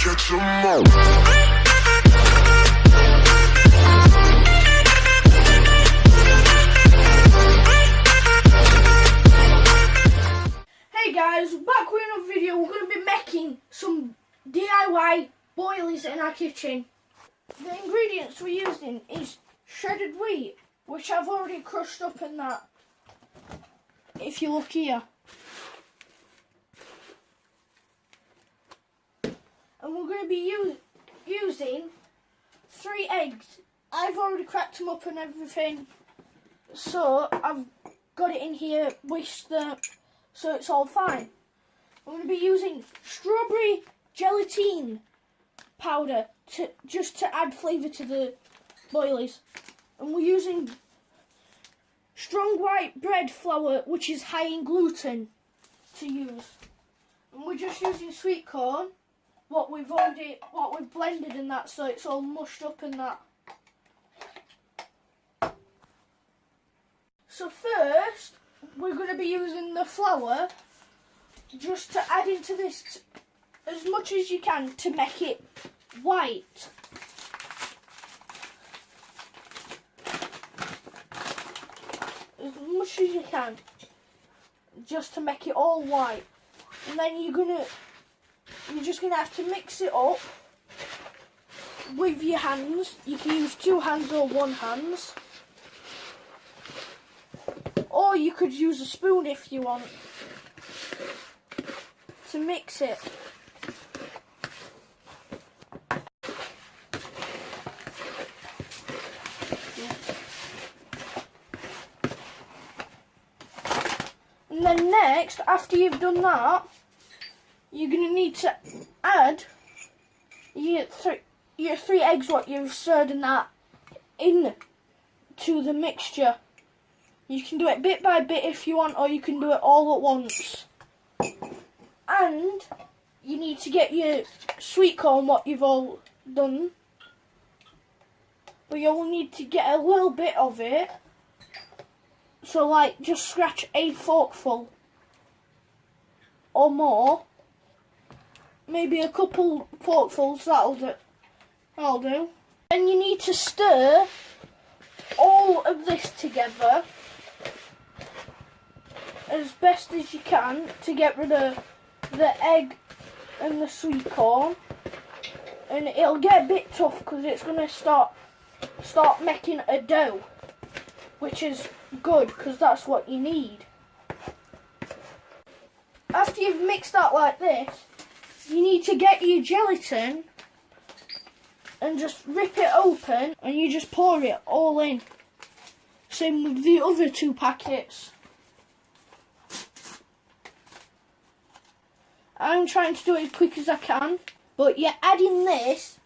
catch 'em all. Hey guys, back with another video. We're going to be making some DIY boilies in our kitchen. The ingredients we're using is shredded wheat, which I've already crushed up in that. If you look here. And we're going to be using 3 eggs. I've already cracked them up and everything, so I've got it in here whisked so it's all fine. I'm going to be using strawberry gelatine powder just to add flavour to the boilies, and we're using strong white bread flour, which is high in gluten, to use. And we're just using sweet corn, what we've blended in that, so it's all mushed up in that. So first, we're going to be using the flour just to add into this as much as you can to make it white. As much as you can, just to make it all white. And then you're just gonna have to mix it up with your hands. You can use 2 hands or 1 hand, or you could use a spoon if you want to mix it. And then next, after you've done that, you're going to need to add your 3 eggs, what you've stirred in that, in to the mixture. You can do it bit by bit if you want, or you can do it all at once. And you need to get your sweet corn, what you've all done, but you'll need to get a little bit of it. So like, just scratch a forkful or more, maybe a couple forkfuls, that'll do. Then you need to stir all of this together as best as you can to get rid of the egg and the sweet corn. And it'll get a bit tough because it's going to start making a dough, which is good because that's what you need. After you've mixed that like this, you need to get your gelatin and just rip it open, and you just pour it all in. Same with the other 2 packets. I'm trying to do it as quick as I can, but you're adding this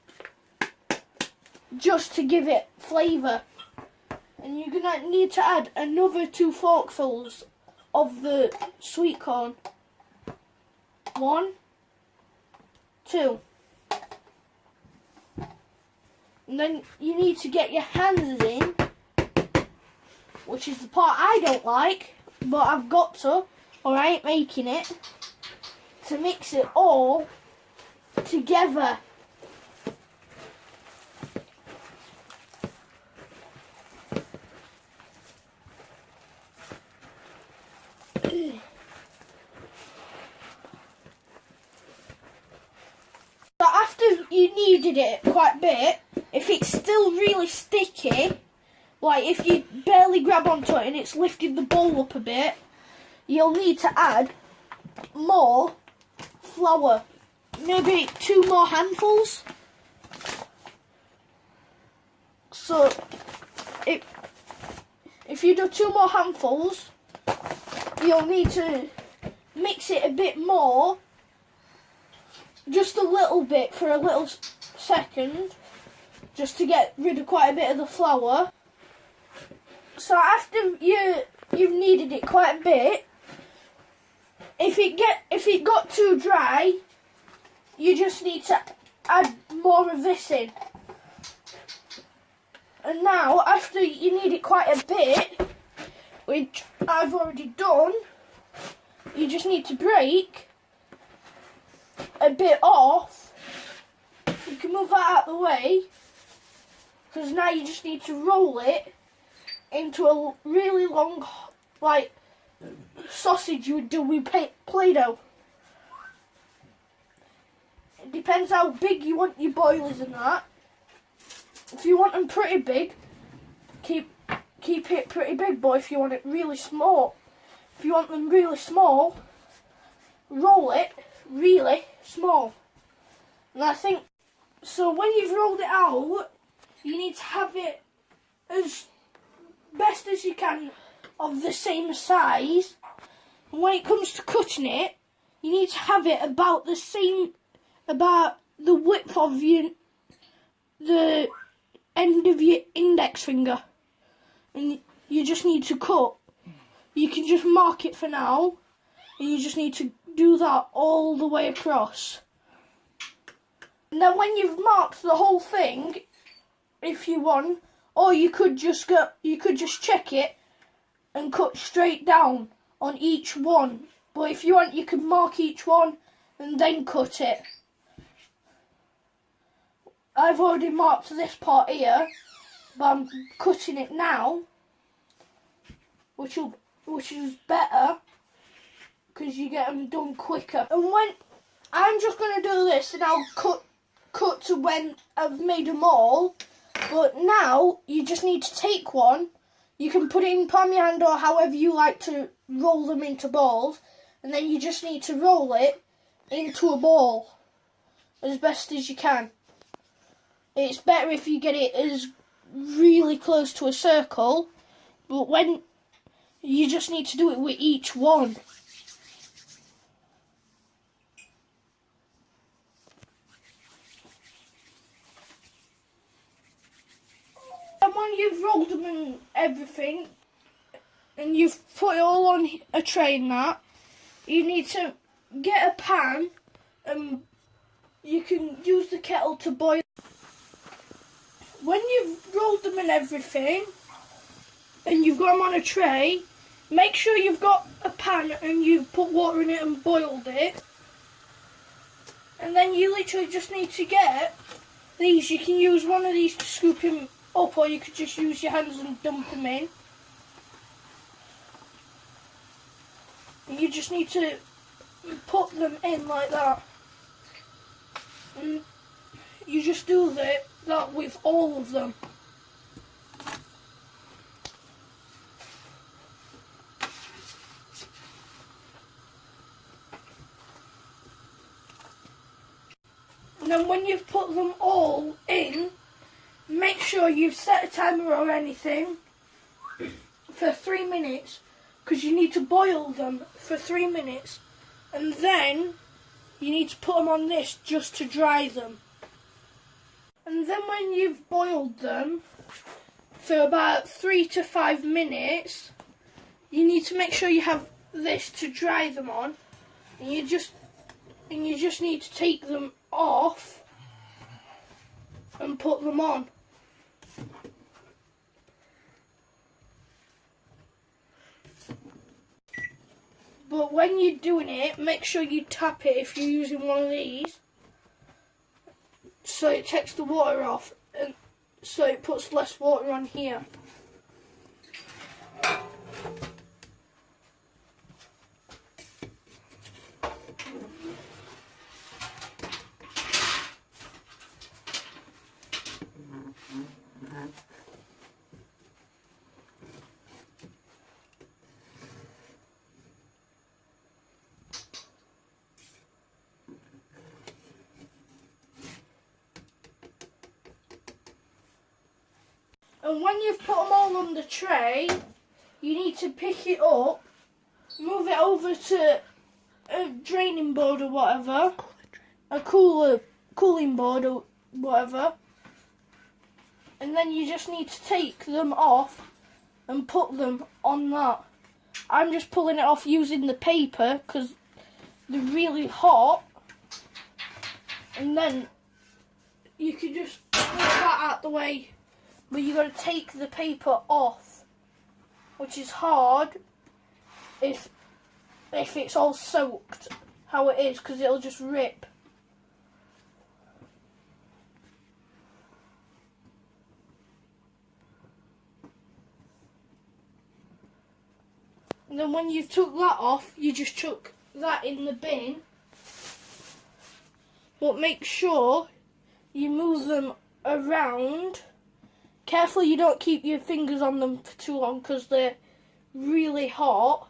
just to give it flavour. And you're going to need to add another 2 forkfuls of the sweet corn. 1, 2. And then you need to get your hands in, which is the part I don't like, but I've got to, or I ain't making it, to mix it all together. So after you kneaded it quite a bit, if it's still really sticky, like if you barely grab onto it and it's lifted the bowl up a bit, you'll need to add more flour, maybe 2 more handfuls. So if you do 2 more handfuls, you'll need to mix it a bit more, just a little bit for a little second, just to get rid of quite a bit of the flour. So after you've kneaded it quite a bit, if it got too dry, you just need to add more of this in. And now, after you knead it quite a bit, which I've already done, you just need to break a bit off move that out of the way, because now you just need to roll it into a really long, like, sausage you would do with Play-Doh. It depends how big you want your boilies and that. If you want them pretty big, keep it pretty big, but if you want it really small, if you want them really small, roll it really small. And I think, so when you've rolled it out, you need to have it as best as you can of the same size. And when it comes to cutting it, you need to have it about the same, about the width of the end of your index finger. And you just need to cut. You can just mark it for now, and you just need to do that all the way across. And then when you've marked the whole thing, if you want, or you could just check it and cut straight down on each one. But if you want, you can mark each one and then cut it. I've already marked this part here, but I'm cutting it now, which is better because you get them done quicker. And when I'm just going to do this, and I'll cut to when I've made them all. But now you just need to take one. You can put it in palm of your hand or however you like to roll them into balls, and then you just need to roll it into a ball as best as you can. It's better if you get it as really close to a circle, but when you just need to do it with each one. And when you've rolled them and everything, and you've put it all on a tray and that, you need to get a pan, and you can use the kettle to boil. When you've rolled them and everything, and you've got them on a tray, make sure you've got a pan and you've put water in it and boiled it. And then you literally just need to get these. You can use one of these to scoop them up, or you could just use your hands and dump them in. And you just need to put them in like that. And you just do that with all of them. And then when you've put them all in, make sure you've set a timer or anything for 3 minutes, because you need to boil them for 3 minutes, and then you need to put them on this just to dry them. And then when you've boiled them for about 3 to 5 minutes, you need to make sure you have this to dry them on, and you just need to take them off and put them on. But when you're doing it, make sure you tap it if you're using one of these, so it takes the water off, and so it puts less water on here. And when you've put them all on the tray, you need to pick it up, move it over to a draining board or whatever, a cooling board or whatever, and then you just need to take them off and put them on that. I'm just pulling it off using the paper because they're really hot, and then you can just put that out the way. But you've got to take the paper off, which is hard if it's all soaked how it is, because it'll just rip. And then when you've took that off, you just chuck that in the bin. But make sure you move them around. Careful you don't keep your fingers on them for too long because they're really hot.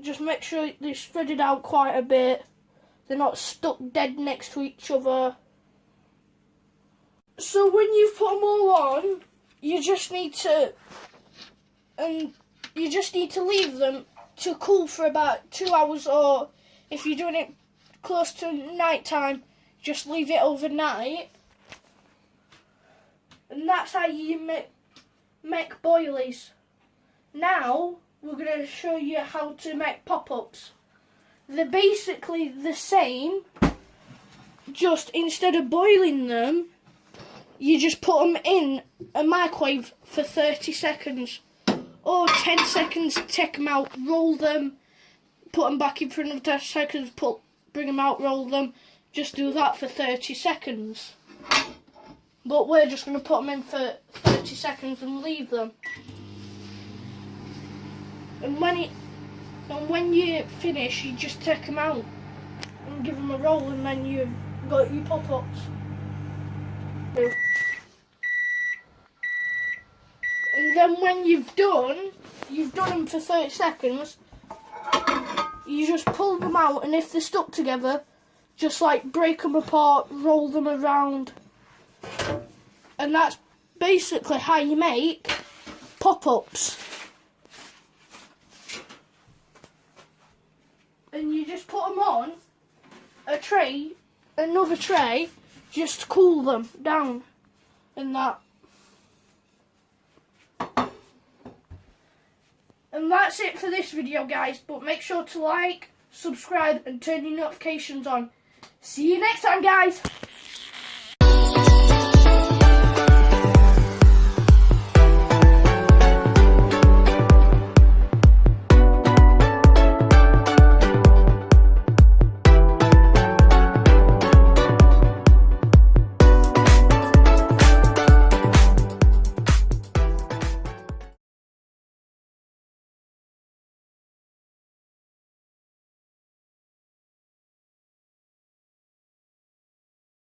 Just make sure they're spread out quite a bit. They're not stuck dead next to each other. So when you've put them all on, you just need to leave them to cool for about 2 hours, or if you're doing it close to night time, just leave it overnight. And that's how you make boilies. Now we're going to show you how to make pop-ups. They're basically the same, just instead of boiling them, you just put them in a microwave for 30 seconds or 10 seconds, take them out, roll them, put them back in for another 10 seconds, bring them out, roll them. Just do that for 30 seconds. But we're just going to put them in for 30 seconds and leave them. And when you finish, you just take them out and give them a roll, and then you've got your pop-ups. And then when you've done them for 30 seconds, you just pull them out, and if they're stuck together, just like break them apart, roll them around. And that's basically how you make pop-ups. And you just put them on a tray, another tray, just to cool them down and that. And that's it for this video, guys, but make sure to like, subscribe and turn your notifications on. See you next time, guys.